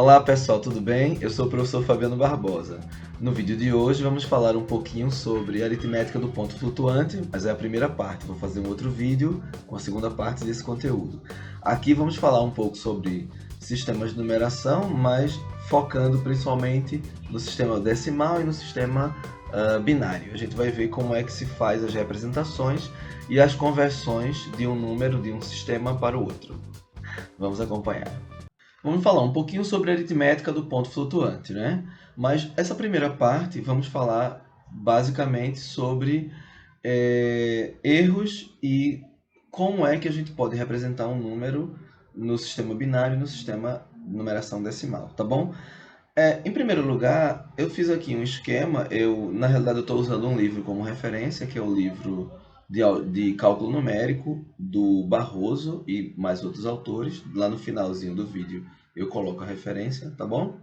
Olá pessoal, tudo bem? Eu sou o professor Fabiano Barbosa. No vídeo de hoje vamos falar um pouquinho sobre aritmética do ponto flutuante, mas é a primeira parte. Vou fazer um outro vídeo com a segunda parte desse conteúdo. Aqui vamos falar um pouco sobre sistemas de numeração, mas focando principalmente no sistema decimal e no sistema binário. A gente vai ver como é que se faz as representações e as conversões de um número de um sistema para o outro. Vamos acompanhar. Vamos falar um pouquinho sobre a aritmética do ponto flutuante, né? Mas essa primeira parte vamos falar basicamente sobre erros e como é que a gente pode representar um número no sistema binário e no sistema de numeração decimal, tá bom? Em primeiro lugar, eu fiz aqui um esquema. Na realidade, eu estou usando um livro como referência, que é o livro de cálculo numérico do Barroso e mais outros autores. Lá no finalzinho do vídeo eu coloco a referência, tá bom?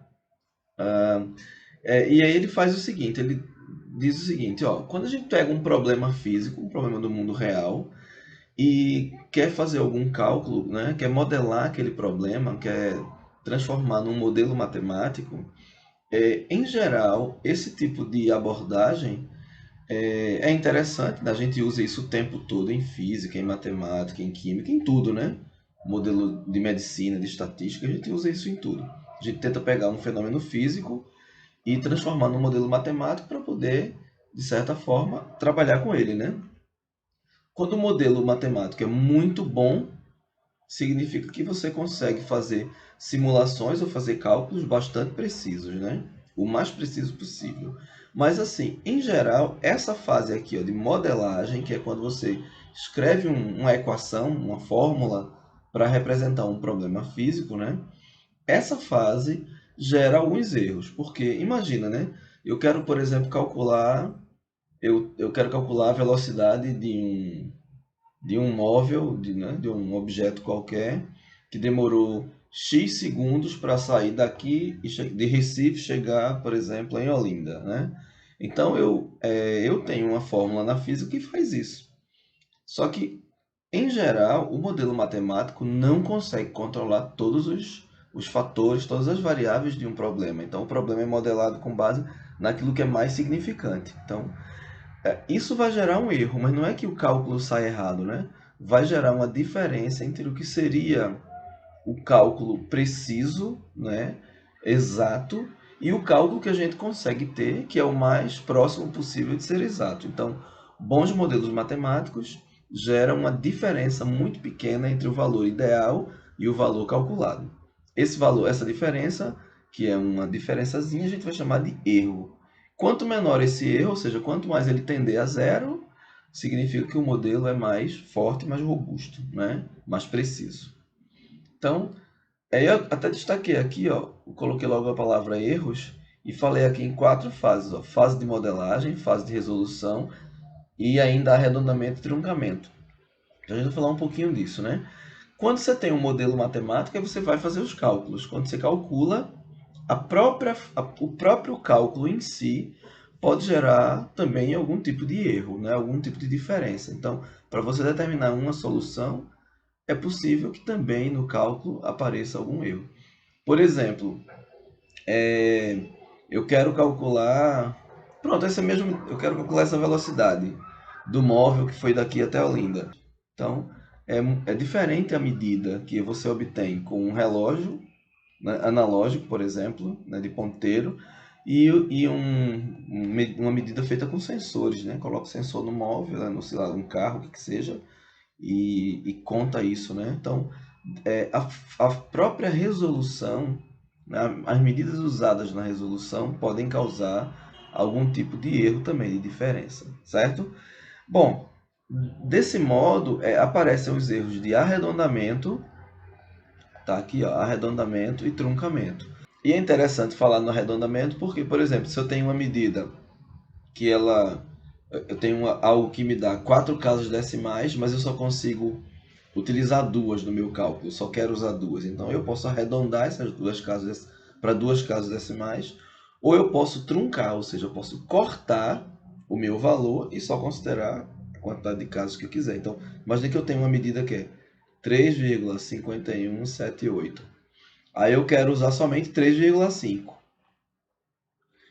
E aí ele faz o seguinte, ele diz o seguinte, ó, quando a gente pega um problema físico, um problema do mundo real, e quer fazer algum cálculo, né, quer modelar aquele problema, quer transformar num modelo matemático, em geral, esse tipo de abordagem é interessante, né? A gente usa isso o tempo todo em física, em matemática, em química, em tudo, né? Modelo de medicina, de estatística, a gente usa isso em tudo. A gente tenta pegar um fenômeno físico e transformar num modelo matemático para poder, de certa forma, trabalhar com ele, né? Quando o modelo matemático é muito bom, significa que você consegue fazer simulações ou fazer cálculos bastante precisos, né? O mais preciso possível. Mas assim, em geral, essa fase aqui, ó, de modelagem, que é quando você escreve uma equação, uma fórmula para representar um problema físico, né? Essa fase gera alguns erros, porque imagina, né? Eu quero, por exemplo, eu quero calcular a velocidade de um móvel, né, de um objeto qualquer, que demorou X segundos para sair daqui de Recife chegar, por exemplo, em Olinda, né? Então eu tenho uma fórmula na física que faz isso. Só que, em geral, o modelo matemático não consegue controlar todos os fatores, todas as variáveis de um problema. Então o problema é modelado com base naquilo que é mais significante. Então, isso vai gerar um erro, mas não é que o cálculo sai errado, né? Vai gerar uma diferença entre o que seria o cálculo preciso, né, exato, e o cálculo que a gente consegue ter, que é o mais próximo possível de ser exato. Então, bons modelos matemáticos geram uma diferença muito pequena entre o valor ideal e o valor calculado. Esse valor, essa diferença, que é uma diferençazinha, a gente vai chamar de erro. Quanto menor esse erro, ou seja, quanto mais ele tender a zero, significa que o modelo é mais forte, mais robusto, né? Mais preciso. Então, eu até destaquei aqui, ó, coloquei logo a palavra erros e falei aqui em 4 fases, ó, fase de modelagem, fase de resolução e ainda arredondamento e truncamento. Então, a gente vai falar um pouquinho disso, né? Quando você tem um modelo matemático, você vai fazer os cálculos. Quando você calcula, o próprio cálculo em si pode gerar também algum tipo de erro, né? Algum tipo de diferença. Então, para você determinar uma solução, é possível que também no cálculo apareça algum erro. Por exemplo, eu quero calcular. Pronto, essa mesmo, eu quero calcular essa velocidade do móvel que foi daqui até Olinda. Então, é diferente a medida que você obtém com um relógio, né, analógico, por exemplo, né, de ponteiro, e uma medida feita com sensores, né? Coloca o sensor no móvel, né, no, sei lá, um carro, o que seja, e conta isso, né? Então, a própria resolução, né, as medidas usadas na resolução podem causar algum tipo de erro também, de diferença, certo? Bom, desse modo, aparecem os erros de arredondamento, tá aqui, ó, arredondamento e truncamento. E é interessante falar no arredondamento porque, por exemplo, se eu tenho uma medida que eu tenho algo que me dá 4 casas decimais, mas eu só consigo utilizar duas no meu cálculo, eu só quero usar duas. Então eu posso arredondar essas duas casas para 2 casas decimais, ou eu posso truncar, ou seja, eu posso cortar o meu valor e só considerar a quantidade de casas que eu quiser. Então, imagine que eu tenho uma medida que é 3,5178. Aí eu quero usar somente 3,5.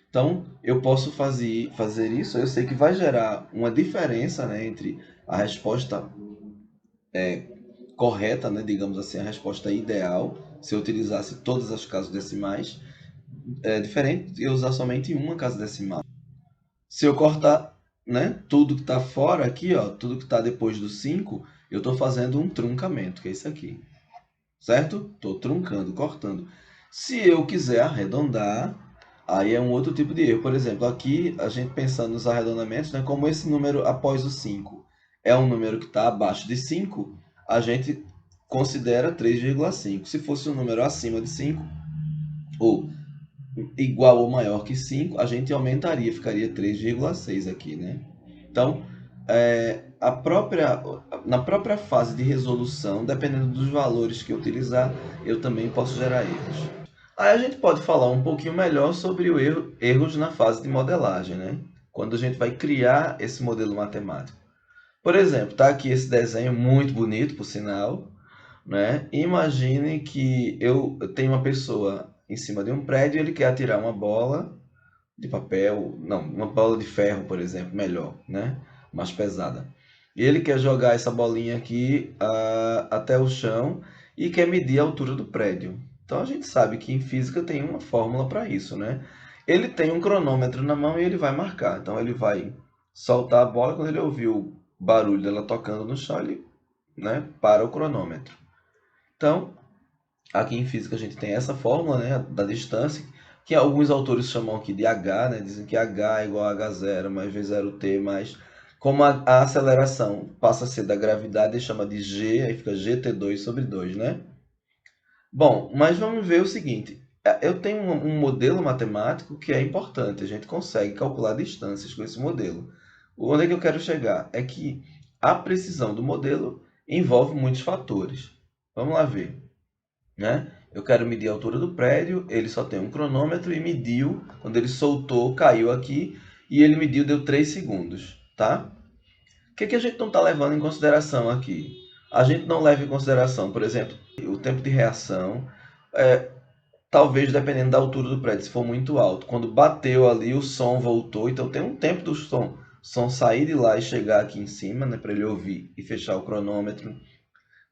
Então, eu posso fazer isso, eu sei que vai gerar uma diferença, né, entre a resposta correta, né, digamos assim, a resposta ideal, se eu utilizasse todas as casas decimais, é diferente de eu usar somente uma casa decimal. Se eu cortar, né, tudo que está fora aqui, ó, tudo que está depois do 5, eu estou fazendo um truncamento, que é isso aqui, certo? Estou truncando, cortando. Se eu quiser arredondar, aí é um outro tipo de erro. Por exemplo, aqui a gente pensando nos arredondamentos, né, como esse número após o 5 é um número que está abaixo de 5, a gente considera 3,5. Se fosse um número acima de 5, ou igual ou maior que 5, a gente aumentaria, ficaria 3,6 aqui, né? Então, na própria fase de resolução, dependendo dos valores que eu utilizar, eu também posso gerar erros. Aí a gente pode falar um pouquinho melhor sobre erros na fase de modelagem, né? Quando a gente vai criar esse modelo matemático. Por exemplo, está aqui esse desenho muito bonito, por sinal, né? Imagine que eu tenho uma pessoa em cima de um prédio e ele quer atirar uma bola de papel, não, uma bola de ferro, por exemplo, melhor, né? Mais pesada. E ele quer jogar essa bolinha aqui até o chão e quer medir a altura do prédio. Então a gente sabe que em física tem uma fórmula para isso, né? Ele tem um cronômetro na mão e ele vai marcar. Então ele vai soltar a bola, quando ele ouvir o barulho dela tocando no chão, ele, né, para o cronômetro. Então, aqui em física a gente tem essa fórmula, né, da distância, que alguns autores chamam aqui de h, né, dizem que h é igual a h0 mais v0t mais... Como a aceleração passa a ser da gravidade, ele chama de g, aí fica gt2 sobre 2, né? Bom, mas vamos ver o seguinte. Eu tenho um modelo matemático que é importante, a gente consegue calcular distâncias com esse modelo. Onde é que eu quero chegar? É que a precisão do modelo envolve muitos fatores. Vamos lá ver, né? Eu quero medir a altura do prédio, ele só tem um cronômetro e mediu, quando ele soltou, caiu aqui, e ele mediu, deu 3 segundos, tá? O que a gente não está levando em consideração aqui? A gente não leva em consideração, por exemplo, o tempo de reação, é, talvez dependendo da altura do prédio, se for muito alto. Quando bateu ali, o som voltou, então tem um tempo do som sair de lá e chegar aqui em cima, né, para ele ouvir e fechar o cronômetro.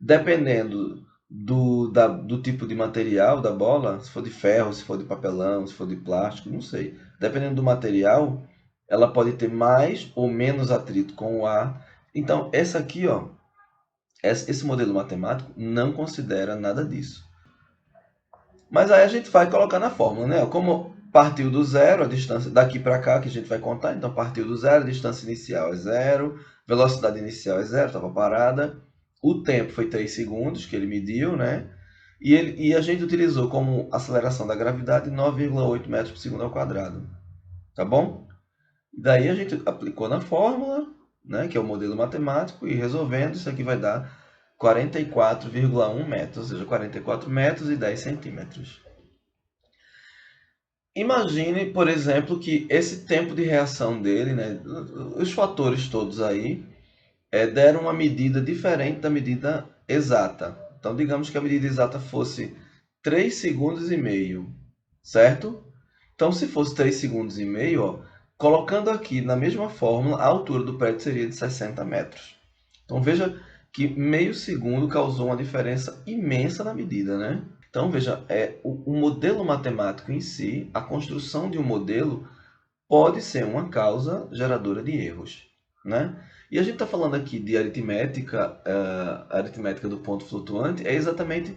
Dependendo do tipo de material da bola, se for de ferro, se for de papelão, se for de plástico, não sei. Dependendo do material, ela pode ter mais ou menos atrito com o ar. Então, essa aqui, ó, esse modelo matemático não considera nada disso. Mas aí a gente vai colocar na fórmula, né? Como partiu do zero, a distância daqui para cá que a gente vai contar, então partiu do zero, a distância inicial é zero, velocidade inicial é zero, estava parada. O tempo foi 3 segundos que ele mediu, né? E a gente utilizou como aceleração da gravidade 9,8 metros por segundo ao quadrado. Tá bom? Daí a gente aplicou na fórmula, né, que é o modelo matemático, e resolvendo, isso aqui vai dar 44,1 metros, ou seja, 44 metros e 10 centímetros. Imagine, por exemplo, que esse tempo de reação dele, né, os fatores todos aí, deram uma medida diferente da medida exata. Então, digamos que a medida exata fosse 3 segundos e meio, certo? Então, se fosse 3 segundos e meio, ó, colocando aqui na mesma fórmula, a altura do prédio seria de 60 metros. Então, veja que meio segundo causou uma diferença imensa na medida, né? Então, veja, o modelo matemático em si, a construção de um modelo, pode ser uma causa geradora de erros, né? E a gente está falando aqui de aritmética, aritmética do ponto flutuante, é exatamente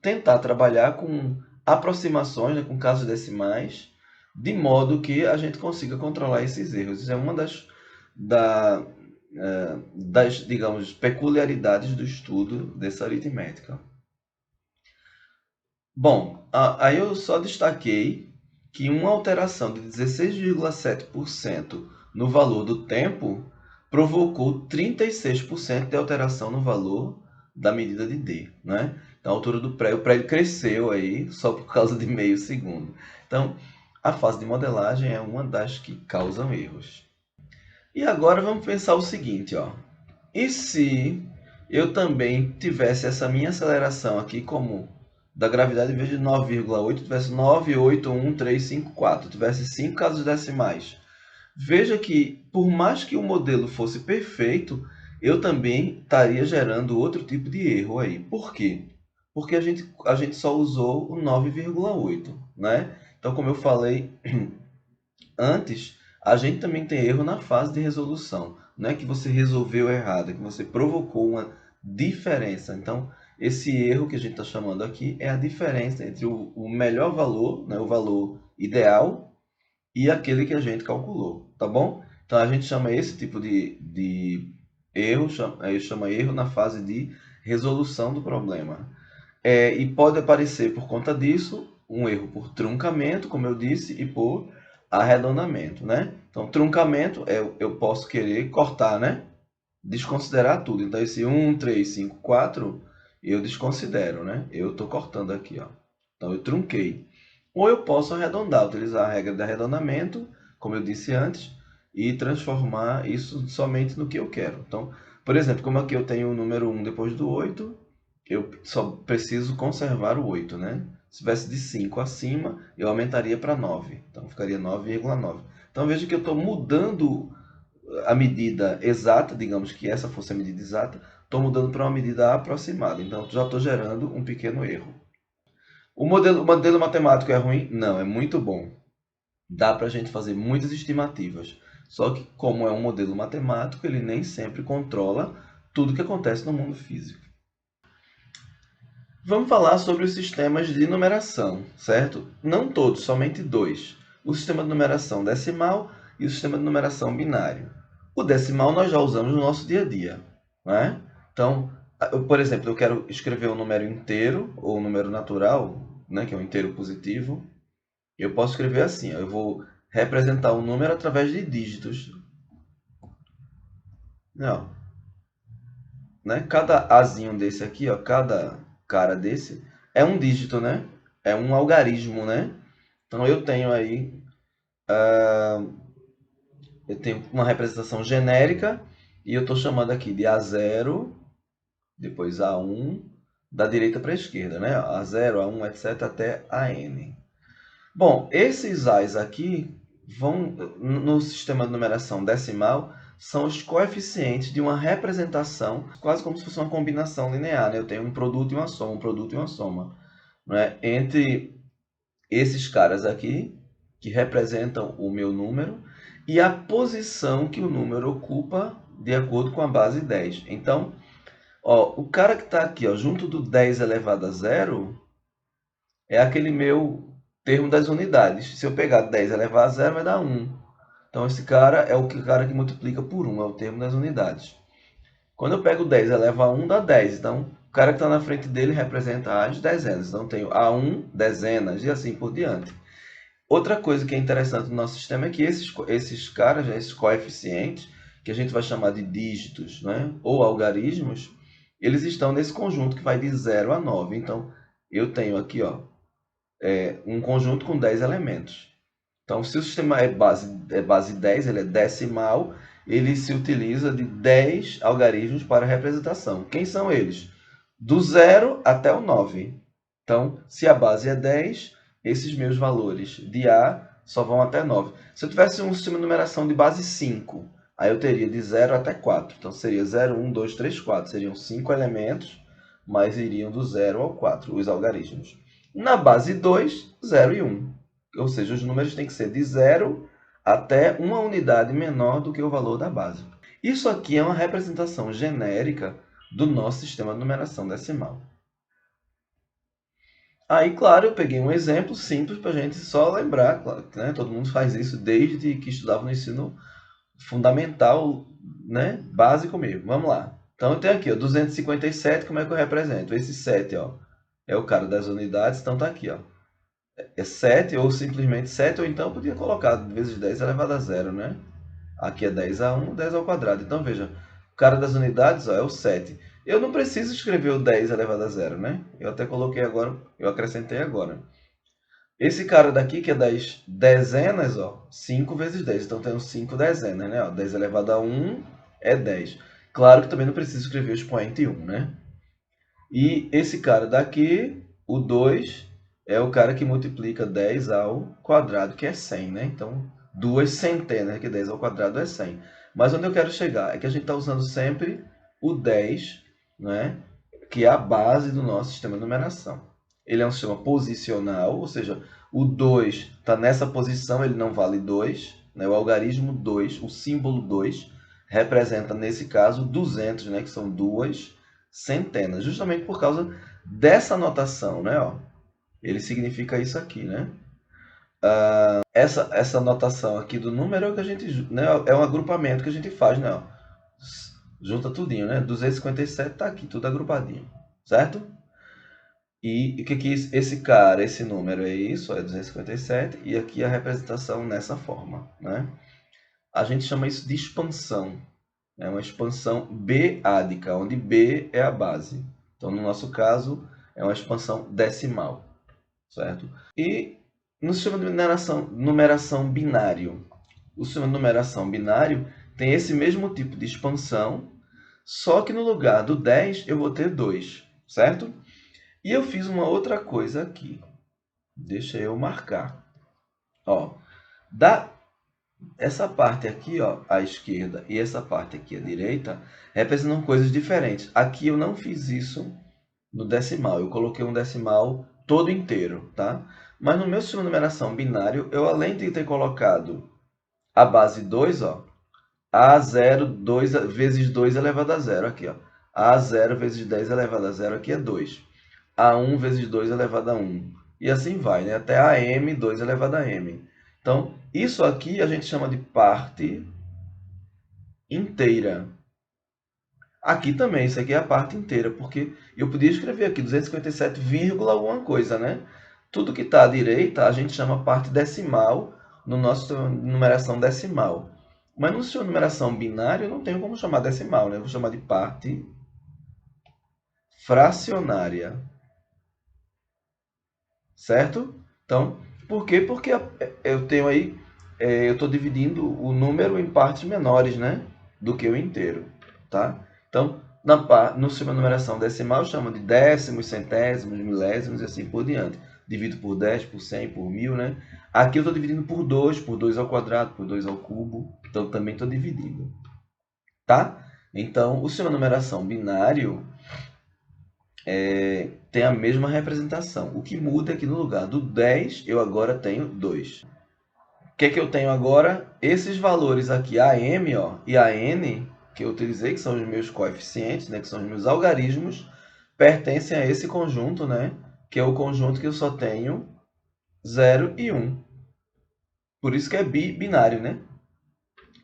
tentar trabalhar com aproximações, né, com casos decimais, de modo que a gente consiga controlar esses erros. Isso é uma das, digamos, peculiaridades do estudo dessa aritmética. Bom, aí eu só destaquei que uma alteração de 16,7% no valor do tempo provocou 36% de alteração no valor da medida de D, né? Então, a altura do prédio, o prédio cresceu aí só por causa de meio segundo. Então, a fase de modelagem é uma das que causam erros. E agora vamos pensar o seguinte, ó. E se eu também tivesse essa minha aceleração aqui como da gravidade, em vez de 9,8, tivesse 9,81354, tivesse 5 casas decimais. Veja que, por mais que o modelo fosse perfeito, eu também estaria gerando outro tipo de erro aí. Por quê? Porque a gente só usou o 9,8, né? Então, como eu falei antes, a gente também tem erro na fase de resolução. Não é que você resolveu errado, é que você provocou uma diferença. Então, esse erro que a gente está chamando aqui é a diferença entre o melhor valor, né, o valor ideal, e aquele que a gente calculou, tá bom? Então, a gente chama esse tipo de erro, chama erro na fase de resolução do problema. E pode aparecer por conta disso um erro por truncamento, como eu disse, e por arredondamento, né? Então, truncamento eu posso querer cortar, né? Desconsiderar tudo. Então, esse 1, 3, 5, 4, eu desconsidero, né? Eu estou cortando aqui, ó. Então, eu trunquei. Ou eu posso arredondar, utilizar a regra de arredondamento, como eu disse antes, e transformar isso somente no que eu quero. Então, por exemplo, como aqui eu tenho o número 1 depois do 8, eu só preciso conservar o 8, né? Se tivesse de 5 acima, eu aumentaria para 9. Então, ficaria 9,9. Então, veja que eu estou mudando a medida exata, digamos que essa fosse a medida exata, estou mudando para uma medida aproximada. Então, já estou gerando um pequeno erro. O modelo matemático é ruim? Não, é muito bom. Dá para a gente fazer muitas estimativas. Só que, como é um modelo matemático, ele nem sempre controla tudo que acontece no mundo físico. Vamos falar sobre os sistemas de numeração, certo? Não todos, somente dois. O sistema de numeração decimal e o sistema de numeração binário. O decimal nós já usamos no nosso dia a dia, né? Então, por exemplo, eu quero escrever um número inteiro ou um número natural, né, que é um inteiro positivo. Eu posso escrever assim, ó, eu vou representar o número através de dígitos. Não, né? Cada azinho desse aqui, ó, cada cara desse é um dígito, né? É um algarismo, né? Então eu tenho aí, eu tenho uma representação genérica e eu estou chamando aqui de A0, depois A1, da direita para a esquerda, né? A0, A1, etc. até AN. Bom, esses A's aqui vão, no sistema de numeração decimal, são os coeficientes de uma representação, quase como se fosse uma combinação linear, né? Eu tenho um produto e uma soma, um produto e uma soma, né? Entre esses caras aqui, que representam o meu número, e a posição que o número ocupa de acordo com a base 10. Então, ó, o cara que está aqui, ó, junto do 10 elevado a zero, é aquele meu termo das unidades. Se eu pegar 10 elevado a zero, vai dar 1. Então, esse cara é o cara que multiplica por 1, é o termo das unidades. Quando eu pego 10 elevado a 1, dá 10. Então, o cara que está na frente dele representa as dezenas. Então, tenho A1, dezenas, e assim por diante. Outra coisa que é interessante no nosso sistema é que esses caras, né, esses coeficientes, que a gente vai chamar de dígitos, né, ou algarismos, eles estão nesse conjunto que vai de 0 a 9. Então, eu tenho aqui, ó, um conjunto com 10 elementos. Então, se o sistema é base 10, ele é decimal, ele se utiliza de 10 algarismos para representação. Quem são eles? Do 0 até o 9. Então, se a base é 10, esses meus valores de A só vão até 9. Se eu tivesse um sistema de numeração de base 5, aí eu teria de 0 até 4. Então, seria 0, 1, 2, 3, 4. Seriam 5 elementos, mas iriam do 0 ao 4, os algarismos. Na base 2, 0 e 1. Ou seja, os números têm que ser de 0 até uma unidade menor do que o valor da base. Isso aqui é uma representação genérica do nosso sistema de numeração decimal. Aí, claro, eu peguei um exemplo simples para a gente só lembrar, claro, né? Todo mundo faz isso desde que estudava no ensino fundamental, né? Básico mesmo. Vamos lá. Então, eu tenho aqui, ó, 257, como é que eu represento? Esse 7, ó, é o cara das unidades, então tá aqui, ó. É 7 ou simplesmente 7, ou então eu podia colocar vezes 10 elevado a zero, né? Aqui é 10 a 1, 10 ao quadrado. Então, veja, o cara das unidades, ó, é o 7. Eu não preciso escrever o 10 elevado a zero, né? Eu até coloquei agora, eu acrescentei agora. Esse cara daqui, que é das dezenas, ó, 5 vezes 10. Então, tenho 5 dezenas, né? Ó, 10 elevado a 1 é 10. Claro que também não preciso escrever o expoente 1, né? E esse cara daqui o 2 é o cara que multiplica 10 ao quadrado, que é 100, né? Então, duas centenas, que 10 ao quadrado é 100. Mas onde eu quero chegar é que a gente está usando sempre o 10, né? Que é a base do nosso sistema de numeração. Ele é um sistema posicional, ou seja, o 2 está nessa posição, ele não vale 2. Né? O algarismo 2, o símbolo 2, representa, nesse caso, 200, né? Que são duas centenas, justamente por causa dessa notação, né? Ó, ele significa isso aqui, né? Essa notação aqui do número é o que a gente, né? É um agrupamento que a gente faz, né? Ó, junta tudinho, né? 257 tá aqui, tudo agrupadinho, certo? E o que que esse cara, esse número é isso, é 257, e aqui a representação nessa forma, né? A gente chama isso de expansão. É uma expansão B-ádica, onde B é a base. Então, no nosso caso, é uma expansão decimal, certo? E no sistema de numeração binário, o sistema de numeração binário tem esse mesmo tipo de expansão, só que no lugar do 10 eu vou ter 2, certo? E eu fiz uma outra coisa aqui. Deixa eu marcar. Ó, essa parte aqui, ó, à esquerda, e essa parte aqui à direita, representam coisas diferentes. Aqui eu não fiz isso no decimal. Eu coloquei um decimal todo inteiro, tá? Mas no meu sistema de numeração binário, eu além de ter colocado a base 2, ó, A0, 2 vezes 2 elevado a zero, aqui, ó. A0 vezes 10 elevado a zero, aqui é 2. A1 vezes 2 elevado a 1. E assim vai, né? Até AM, 2 elevado a M. Então, isso aqui a gente chama de parte inteira. Aqui também, isso aqui é a parte inteira, porque eu podia escrever aqui 257, alguma coisa, né? Tudo que está à direita a gente chama parte decimal no nosso numeração decimal. Mas no seu numeração binária eu não tenho como chamar decimal, né? Eu vou chamar de parte fracionária. Certo? Então, por quê? Porque eu tenho aí, eu estou dividindo o número em partes menores, né? Do que o inteiro, tá? Então, no sistema de numeração decimal, eu chamo de décimos, centésimos, milésimos e assim por diante. Divido por 10, por 100, por 1000, né? Aqui eu estou dividindo por 2 ao quadrado, por 2 ao cubo. Então, também estou dividindo, tá? Então, o sistema de numeração binário tem a mesma representação. O que muda é que no lugar do 10, eu agora tenho 2. O que é que eu tenho agora? Esses valores aqui, AM, ó, e AN, que eu utilizei, que são os meus coeficientes, né, que são os meus algarismos, pertencem a esse conjunto, né, que é o conjunto que eu só tenho 0 e 1. Por isso que é binário, né?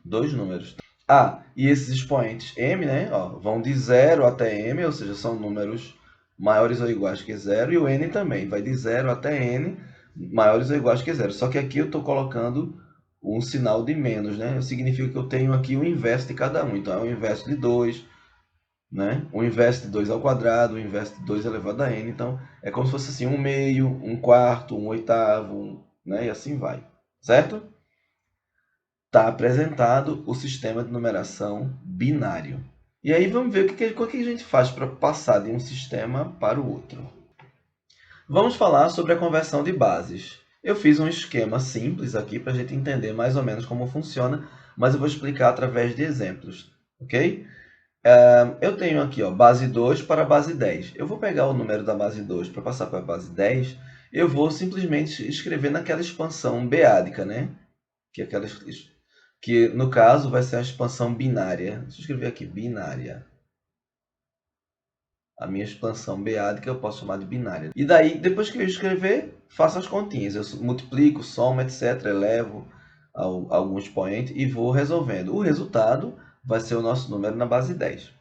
Dois números. Ah, e esses expoentes m, né, ó, vão de 0 até m, ou seja, são números maiores ou iguais que zero, e o n também vai de 0 até n, maiores ou iguais que zero. Só que aqui eu estou colocando um sinal de menos, né? Significa que eu tenho aqui o inverso de cada um. Então, é o inverso de 2, né? O inverso de 2 ao quadrado, o inverso de 2 elevado a n. Então, é como se fosse assim, um meio, um quarto, um oitavo, né? E assim vai, certo? Está apresentado o sistema de numeração binário. E aí vamos ver o que a gente faz para passar de um sistema para o outro. Vamos falar sobre a conversão de bases. Eu fiz um esquema simples aqui para a gente entender mais ou menos como funciona, mas eu vou explicar através de exemplos, ok? Eu tenho aqui, ó, base 2 para a base 10. Eu vou pegar o número da base 2 para passar para a base 10, eu vou simplesmente escrever naquela expansão b-ádica, né? Que no caso vai ser a expansão binária. Deixa eu escrever aqui, binária. A minha expansão b-ádica eu posso chamar de binária. E daí, depois que eu escrever, faço as continhas. Eu multiplico, somo, etc. Elevo algum expoente e vou resolvendo. O resultado vai ser o nosso número na base 10.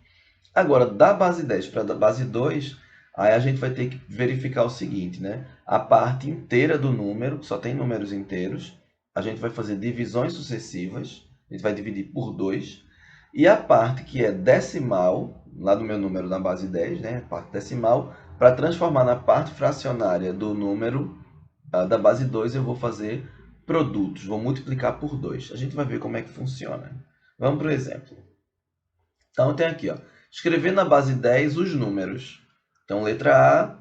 Agora, da base 10 para a base 2, aí a gente vai ter que verificar o seguinte, né? A parte inteira do número, só tem números inteiros, a gente vai fazer divisões sucessivas, a gente vai dividir por 2, e a parte que é decimal, lá do meu número na base 10, né? Parte decimal, para transformar na parte fracionária do número da base 2, eu vou fazer produtos, vou multiplicar por 2. A gente vai ver como é que funciona. Vamos para o exemplo. Então, tem aqui, ó, escrever na base 10 os números. Então, letra A,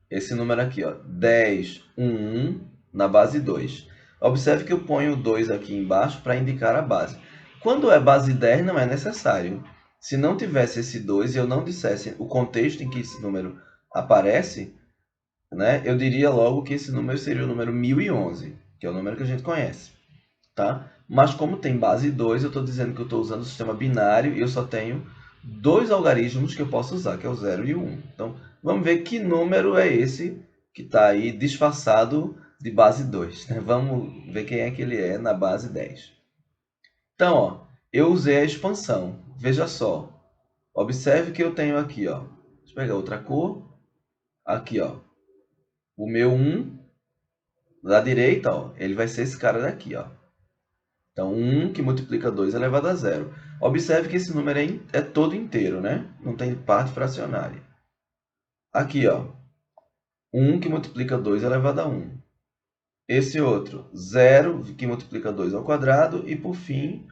esse número aqui, ó, 10, 1 na base 2. Observe que eu ponho o 2 aqui embaixo para indicar a base. Quando é base 10, não é necessário. Se não tivesse esse 2 e eu não dissesse o contexto em que esse número aparece, né, eu diria logo que esse número seria o número 1011, que é o número que a gente conhece. Tá? Mas como tem base 2, eu estou dizendo que eu estou usando o sistema binário e eu só tenho dois algarismos que eu posso usar, que é o 0 e o 1. Então, vamos ver que número é esse que está aí disfarçado de base 2. Né? Vamos ver quem é que ele é na base 10. Então, ó, eu usei a expansão. Veja só. Observe que eu tenho aqui, ó. Deixa eu pegar outra cor. Aqui, ó. O meu 1 da direita, ó, ele vai ser esse cara daqui, ó. Então, 1 que multiplica 2 elevado a zero. Observe que esse número é todo inteiro, né? Não tem parte fracionária. Aqui, ó, 1 que multiplica 2 elevado a 1. Esse outro, 0 que multiplica 2 ao quadrado. E, por fim,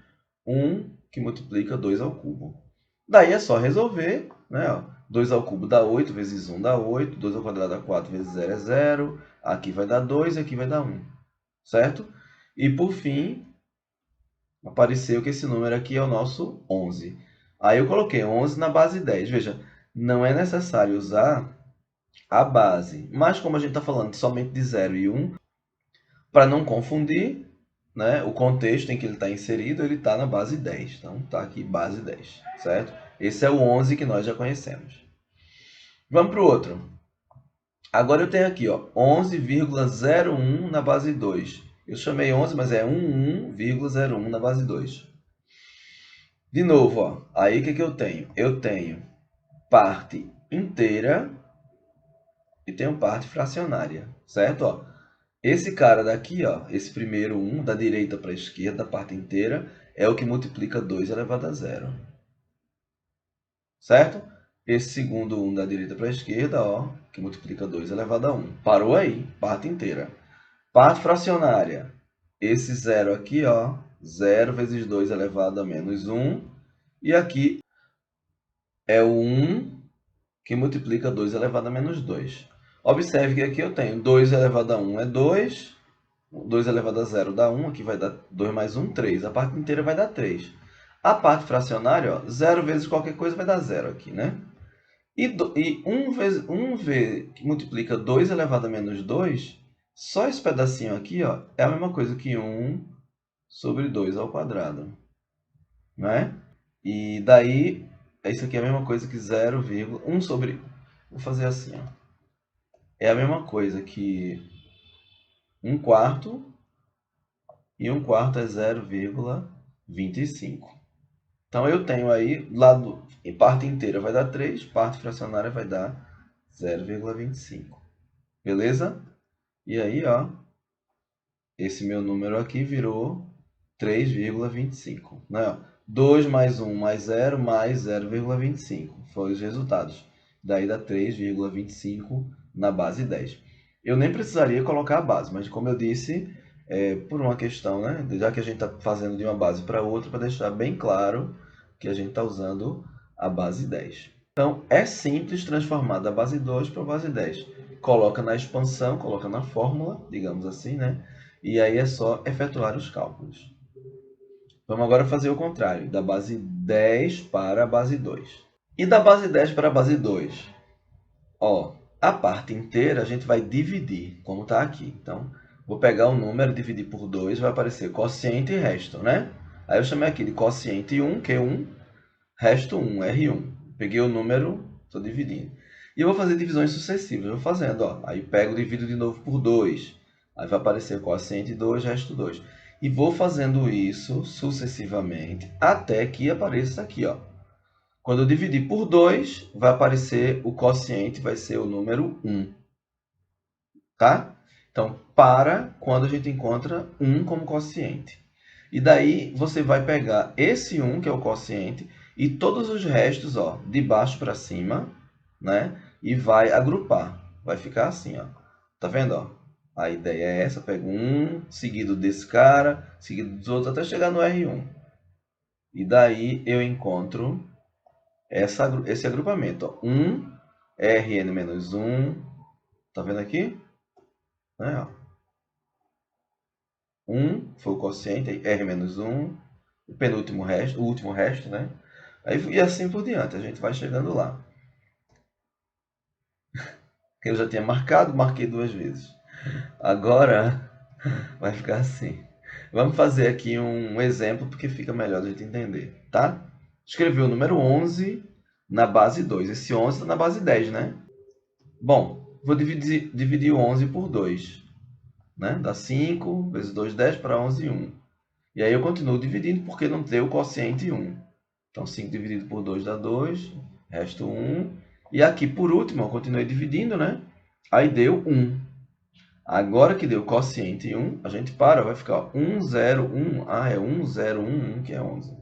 1 que multiplica 2 ao cubo. Daí é só resolver, né? Ó, 2 ao cubo dá 8, vezes 1 dá 8. 2 ao quadrado dá 4, vezes 0 é 0. Aqui vai dar 2 e aqui vai dar 1. Certo? E, por fim, apareceu que esse número aqui é o nosso 11. Aí eu coloquei 11 na base 10. Veja, não é necessário usar a base. Mas como a gente está falando somente de 0 e 1, para não confundir, né, o contexto em que ele está inserido, ele está na base 10. Então, está aqui base 10, certo? Esse é o 11 que nós já conhecemos. Vamos para o outro. Agora eu tenho aqui, ó, 11,01 na base 2. Eu chamei 11, mas é 11,01 na base 2. De novo, ó, aí o que eu tenho? Eu tenho parte inteira e tenho parte fracionária, certo? Ó, esse cara daqui, ó, esse primeiro 1, da direita para a esquerda, a parte inteira, é o que multiplica 2 elevado a zero. Certo? Esse segundo 1 da direita para a esquerda, ó, que multiplica 2 elevado a 1. Parou aí, parte inteira. Parte fracionária. Esse zero aqui, ó, 0 vezes 2 elevado a menos 1. E aqui é o 1 que multiplica 2 elevado a menos 2. Observe que aqui eu tenho 2 elevado a 1 é 2, 2 elevado a 0 dá 1, aqui vai dar 2 mais 1, 3. A parte inteira vai dar 3. A parte fracionária, ó, 0 vezes qualquer coisa vai dar 0 aqui, né? E 1 que multiplica 2 elevado a menos 2, só esse pedacinho aqui, ó, é a mesma coisa que 1 sobre 2 ao quadrado. Né? E daí, isso aqui é a mesma coisa que 0,1 sobre... Vou fazer assim, ó. É a mesma coisa que 1 quarto, e 1 quarto é 0,25. Então, eu tenho aí, lado, em parte inteira vai dar 3, parte fracionária vai dar 0,25. Beleza? E aí, ó, esse meu número aqui virou 3,25. Né? 2 mais 1 mais 0 mais 0,25. Foram os resultados. Daí dá 3,25 na base 10. Eu nem precisaria colocar a base, mas como eu disse, por uma questão, né? Já que a gente está fazendo de uma base para outra, para deixar bem claro que a gente está usando a base 10. Então, é simples transformar da base 2 para a base 10. Coloca na expansão, coloca na fórmula, digamos assim, né? E aí é só efetuar os cálculos. Vamos agora fazer o contrário, da base 10 para a base 2. E da base 10 para a base 2? Ó, a parte inteira a gente vai dividir, como está aqui. Então, vou pegar o número, dividir por 2, vai aparecer quociente e resto, né? Aí eu chamei aqui de quociente 1, Q1, resto 1, R1. Peguei o número, estou dividindo. E eu vou fazer divisões sucessivas. Eu vou fazendo, ó. Aí pego e divido de novo por 2. Aí vai aparecer quociente 2, resto 2. E vou fazendo isso sucessivamente até que apareça isso aqui, ó. Quando eu dividir por 2, vai aparecer o quociente, vai ser o número 1. Tá? Então, para quando a gente encontra 1 como quociente. E daí você vai pegar esse 1, que é o quociente, e todos os restos, ó, de baixo para cima, né? E vai agrupar. Vai ficar assim, ó. Tá vendo, ó? A ideia é essa, pega um, seguido desse cara, seguido dos outros, até chegar no R1. E daí eu encontro esse agrupamento, ó. 1, Rn-1, Tá vendo aqui? Né, ó. 1 foi o quociente, R menos 1, o penúltimo resto, o último resto, né? Aí, e assim por diante, a gente vai chegando lá. Eu já tinha marcado, marquei 2 vezes. Agora vai ficar assim. Vamos fazer aqui um exemplo, porque fica melhor a gente entender, tá? Escrevi o número 11 na base 2. Esse 11 está na base 10, né? Bom, vou dividir o 11 por 2. Né? Dá 5 vezes 2, 10 para 11, 1. E aí eu continuo dividindo porque não tem o quociente 1. Então 5 dividido por 2 dá 2, resta 1. E aqui por último eu continuei dividindo, né? Aí deu 1. Agora que deu quociente 1, a gente para, vai ficar 1, 0, 1. Ah, é 1, 0, 1, 1 que é 11.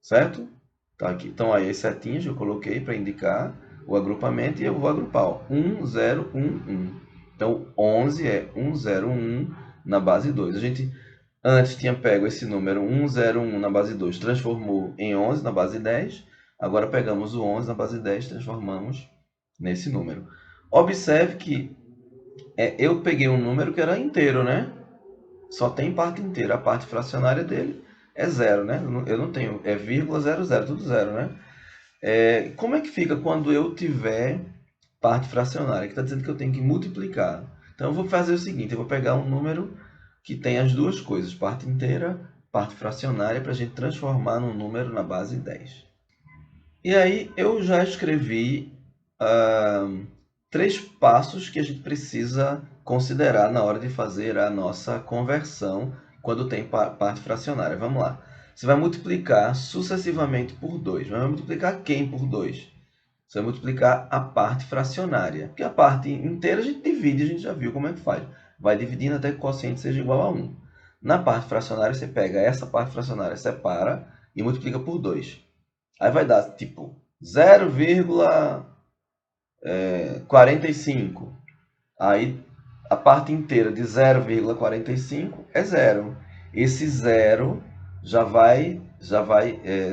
Certo? Tá aqui. Então aí as setinhas eu coloquei para indicar o agrupamento e eu vou agrupar. Ó. 1, 0, 1, 1. Então 11 é 1, 0, 1 na base 2. A gente antes tinha pego esse número 1, 0, 1 na base 2, transformou em 11 na base 10. Agora pegamos o 11 na base 10, transformamos nesse número. Observe que eu peguei um número que era inteiro, né? Só tem parte inteira. A parte fracionária dele é zero, né? Eu não tenho, é vírgula, zero, zero, tudo zero, né? Como é que fica quando eu tiver parte fracionária? Que está dizendo que eu tenho que multiplicar. Então eu vou fazer o seguinte, eu vou pegar um número que tem as duas coisas, parte inteira, parte fracionária, para a gente transformar num número na base 10. E aí eu já escrevi 3 passos que a gente precisa considerar na hora de fazer a nossa conversão quando tem parte fracionária. Vamos lá. Você vai multiplicar sucessivamente por 2. Vai multiplicar quem por 2? Você vai multiplicar a parte fracionária. Porque a parte inteira a gente divide, a gente já viu como é que faz. Vai dividindo até que o quociente seja igual a 1. Na parte fracionária, você pega essa parte fracionária, separa e multiplica por 2. Aí vai dar tipo 0,45. Aí a parte inteira de 0,45 é zero. Esse zero já vai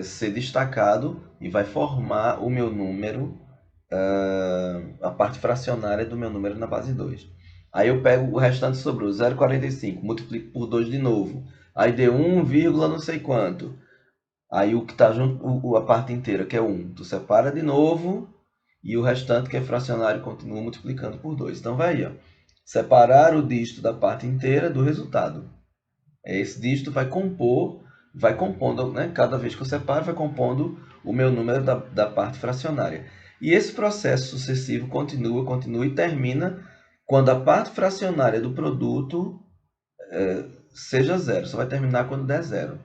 ser destacado e vai formar o meu número, a parte fracionária do meu número na base 2. Aí eu pego o restante sobrou, 0,45, multiplico por 2 de novo. Aí deu 1, não sei quanto. Aí o que está junto, a parte inteira, que é 1, tu separa de novo e o restante, que é fracionário, continua multiplicando por 2. Então vai aí, ó. Separar o dígito da parte inteira do resultado. Esse dígito vai compondo, né? Cada vez que eu separo, vai compondo o meu número da parte fracionária. E esse processo sucessivo continua e termina quando a parte fracionária do produto seja zero. Só vai terminar quando der zero.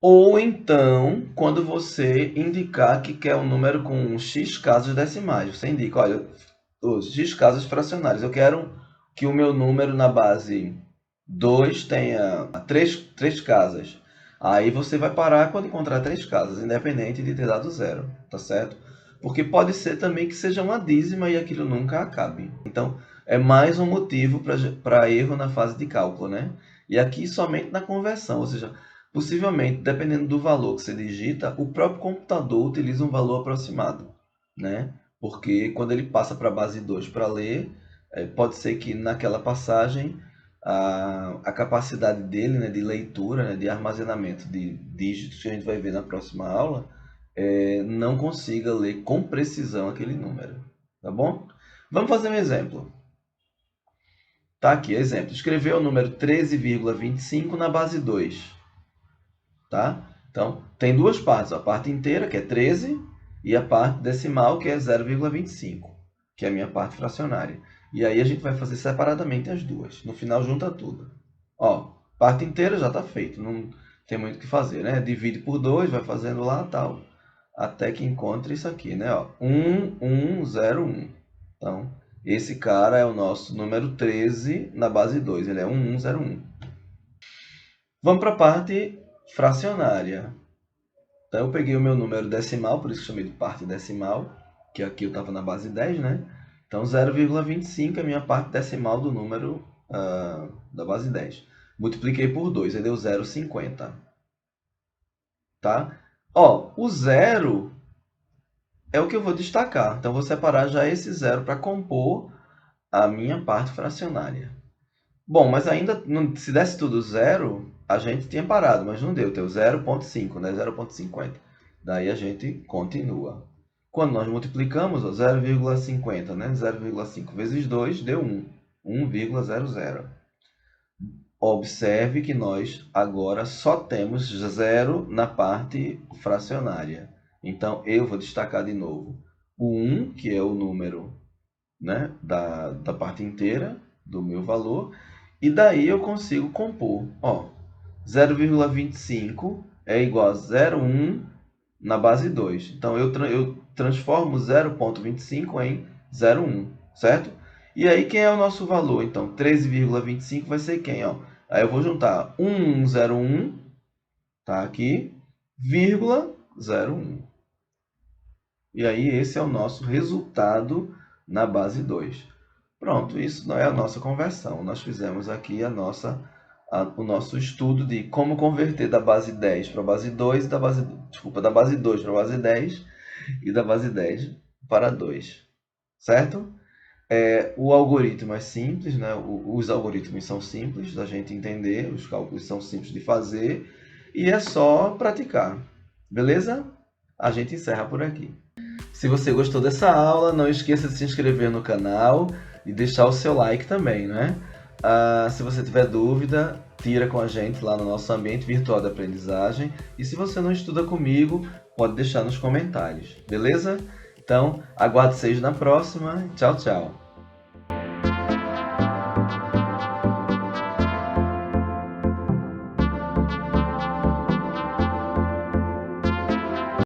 Ou então, quando você indicar que quer um número com x casas decimais. Você indica, olha, os x casas fracionárias. Eu quero que o meu número na base 2 tenha 3 casas. Aí você vai parar quando encontrar 3 casas, independente de ter dado zero, tá certo? Porque pode ser também que seja uma dízima e aquilo nunca acabe. Então, é mais um motivo para erro na fase de cálculo, né? E aqui somente na conversão, ou seja, possivelmente, dependendo do valor que você digita, o próprio computador utiliza um valor aproximado, né? Porque quando ele passa para a base 2 para ler, pode ser que naquela passagem a capacidade dele, né, de leitura, né, de armazenamento de dígitos, que a gente vai ver na próxima aula, não consiga ler com precisão aquele número. Tá bom? Vamos fazer um exemplo. Tá aqui, exemplo. Escrever o número 13,25 na base 2. Tá? Então, tem duas partes. A parte inteira, que é 13, e a parte decimal, que é 0,25, que é a minha parte fracionária. E aí a gente vai fazer separadamente as duas. No final, junta tudo. Ó, parte inteira já está feito. Não tem muito o que fazer, né? Divide por 2, vai fazendo lá tal, até que encontre isso aqui, né? Ó, 1101. Então, esse cara é o nosso número 13 na base 2. Ele é 1101. Vamos para a parte fracionária. Então, eu peguei o meu número decimal, por isso que chamei de parte decimal, que aqui eu estava na base 10, né? Então, 0,25 é a minha parte decimal do número da base 10. Multipliquei por 2, aí deu 0,50. Tá? Ó, o zero é o que eu vou destacar. Então, eu vou separar já esse zero para compor a minha parte fracionária. Bom, mas ainda, se desse tudo zero, a gente tinha parado, mas não deu, deu 0,5, né? 0,50. Daí a gente continua. Quando nós multiplicamos, 0,50, né? 0,5 vezes 2 deu 1, 1,00. Observe que nós agora só temos zero na parte fracionária. Então, eu vou destacar de novo o 1, que é o número, né, da parte inteira do meu valor, e daí eu consigo compor. Ó, 0,25 é igual a 0,1 na base 2. Então, eu transformo 0,25 em 0,1, certo? E aí, quem é o nosso valor? Então, 13,25 vai ser quem? Ó? Aí eu vou juntar 1101, tá aqui, vírgula 01. E aí, esse é o nosso resultado na base 2. Pronto, isso não é a nossa conversão. Nós fizemos aqui o nosso estudo de como converter da base 10 para a base 2, da base 2 para a base 10 e da base 10 para 2, certo? O algoritmo é simples, né? Os algoritmos são simples da gente entender, os cálculos são simples de fazer e é só praticar, beleza? A gente encerra por aqui. Se você gostou dessa aula, não esqueça de se inscrever no canal e deixar o seu like também, né? Se você tiver dúvida, tira com a gente lá no nosso ambiente virtual de aprendizagem. E se você não estuda comigo, pode deixar nos comentários, beleza? Então, aguardo vocês na próxima. Tchau, tchau!